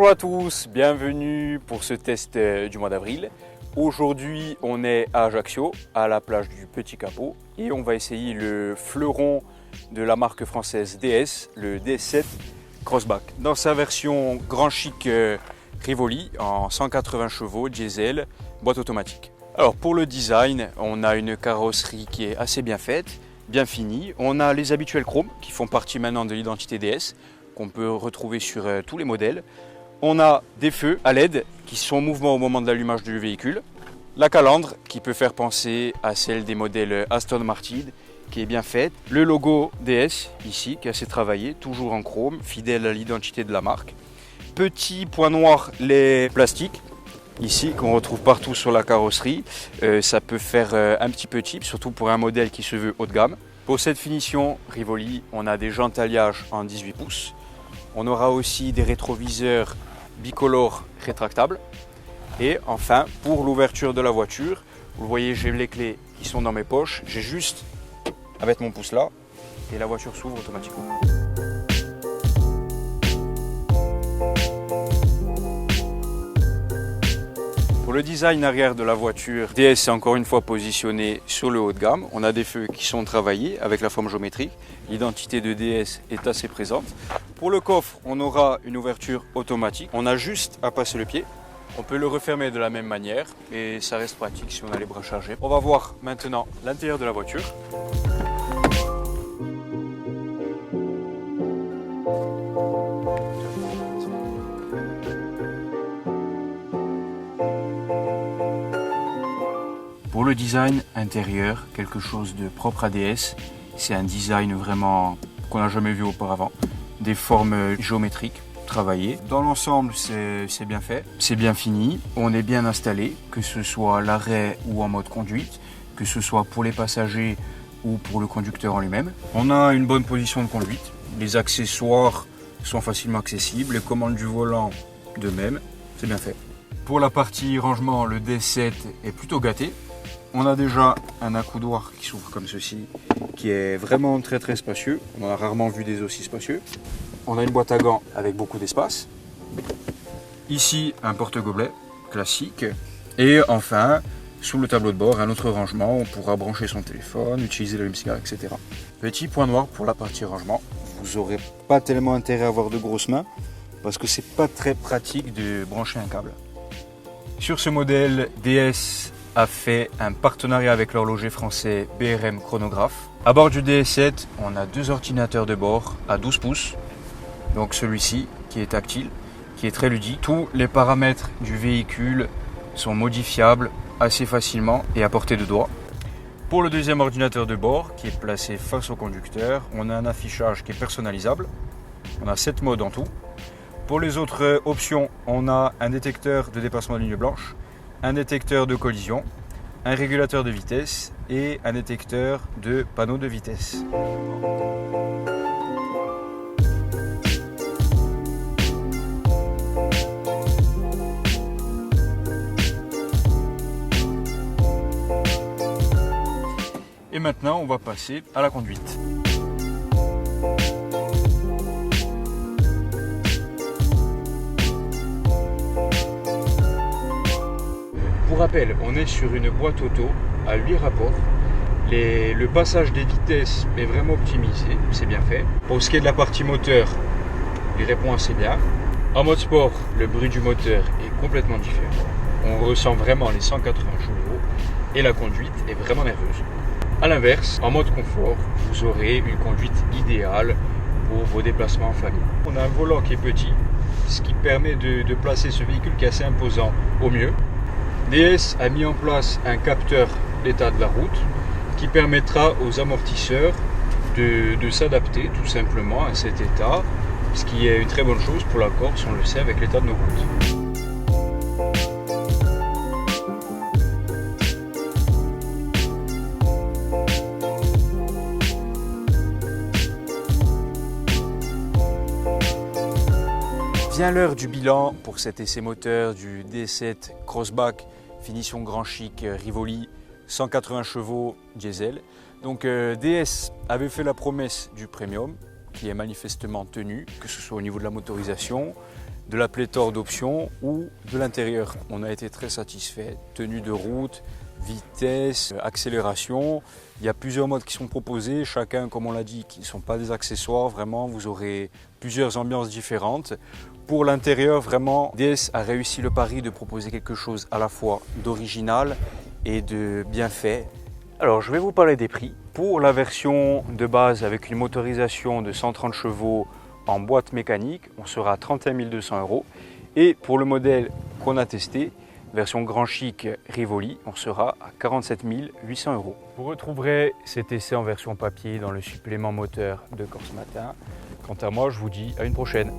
Bonjour à tous, bienvenue pour ce test du mois d'avril. Aujourd'hui, on est à Ajaccio, à la plage du Petit Capot, et on va essayer le fleuron de la marque française DS, le DS7 Crossback. Dans sa version grand chic Rivoli, en 180 chevaux, diesel, boîte automatique. Alors pour le design, on a une carrosserie qui est assez bien faite, bien finie. On a les habituels chromes qui font partie maintenant de l'identité DS, qu'on peut retrouver sur tous les modèles. On a des feux à LED qui sont en mouvement au moment de l'allumage du véhicule. La calandre qui peut faire penser à celle des modèles Aston Martin, qui est bien faite. Le logo DS ici qui est assez travaillé, toujours en chrome, fidèle à l'identité de la marque. Petit point noir, les plastiques ici qu'on retrouve partout sur la carrosserie. Ça peut faire un petit peu cheap, surtout pour un modèle qui se veut haut de gamme. Pour cette finition Rivoli, on a des jantes alliage en 18 pouces. On aura aussi des rétroviseurs bicolores rétractables. Et enfin, pour l'ouverture de la voiture, vous voyez, j'ai les clés qui sont dans mes poches. J'ai juste à mettre mon pouce là et la voiture s'ouvre automatiquement. Pour le design arrière de la voiture, DS est encore une fois positionné sur le haut de gamme. On a des feux qui sont travaillés avec la forme géométrique. L'identité de DS est assez présente. Pour le coffre, on aura une ouverture automatique. On a juste à passer le pied. On peut le refermer de la même manière et ça reste pratique si on a les bras chargés. On va voir maintenant l'intérieur de la voiture. Pour le design intérieur, quelque chose de propre à DS, c'est un design vraiment qu'on n'a jamais vu auparavant. Des formes géométriques travaillées. Dans l'ensemble, c'est bien fait, c'est bien fini, on est bien installé, que ce soit à l'arrêt ou en mode conduite, que ce soit pour les passagers ou pour le conducteur en lui-même. On a une bonne position de conduite, les accessoires sont facilement accessibles, les commandes du volant de même, c'est bien fait. Pour la partie rangement, le DS7 est plutôt gâté. On a déjà un accoudoir qui s'ouvre comme ceci, qui est vraiment très spacieux. On a rarement vu des aussi spacieux. On a une boîte à gants avec beaucoup d'espace. Ici, un porte-gobelet classique. Et enfin, sous le tableau de bord, un autre rangement. On pourra brancher son téléphone, utiliser l'allume-cigare, etc. Petit point noir pour la partie rangement. Vous n'aurez pas tellement intérêt à avoir de grosses mains parce que c'est pas très pratique de brancher un câble. Sur ce modèle, DS a fait un partenariat avec l'horloger français BRM Chronographe. À bord du DS7, on a deux ordinateurs de bord à 12 pouces. Donc celui-ci qui est tactile, qui est très ludique. Tous les paramètres du véhicule sont modifiables assez facilement et à portée de doigt. Pour le deuxième ordinateur de bord, qui est placé face au conducteur, on a un affichage qui est personnalisable. On a 7 modes en tout. Pour les autres options, on a un détecteur de dépassement de ligne blanche, un détecteur de collision, un régulateur de vitesse et un détecteur de panneau de vitesse. Et maintenant, on va passer à la conduite. Pour rappel, on est sur une boîte auto à 8 rapports. Le passage des vitesses est vraiment optimisé, c'est bien fait. Pour ce qui est de la partie moteur, il répond assez bien. En mode sport, le bruit du moteur est complètement différent. On ressent vraiment les 180 chevaux et la conduite est vraiment nerveuse. A l'inverse, en mode confort, vous aurez une conduite idéale pour vos déplacements en famille. On a un volant qui est petit, ce qui permet de placer ce véhicule qui est assez imposant au mieux. DS a mis en place un capteur d'état de la route qui permettra aux amortisseurs de s'adapter tout simplement à cet état, ce qui est une très bonne chose pour la Corse, on le sait, avec l'état de nos routes. Vient l'heure du bilan pour cet essai moteur du DS7 Crossback, finition grand chic Rivoli, 180 chevaux diesel. Donc DS avait fait la promesse du premium, qui est manifestement tenue, que ce soit au niveau de la motorisation, de la pléthore d'options ou de l'intérieur. On a été très satisfait. Tenue de route, vitesse, accélération. Il y a plusieurs modes qui sont proposés, chacun, comme on l'a dit, qui ne sont pas des accessoires. Vraiment, vous aurez plusieurs ambiances différentes. Pour l'intérieur, vraiment, DS a réussi le pari de proposer quelque chose à la fois d'original et de bien fait. Alors, je vais vous parler des prix. Pour la version de base avec une motorisation de 130 chevaux en boîte mécanique, on sera à 31 200 €. Et pour le modèle qu'on a testé, version Grand Chic Rivoli, on sera à 47 800 €. Vous retrouverez cet essai en version papier dans le supplément moteur de Corse Matin. Quant à moi, je vous dis à une prochaine.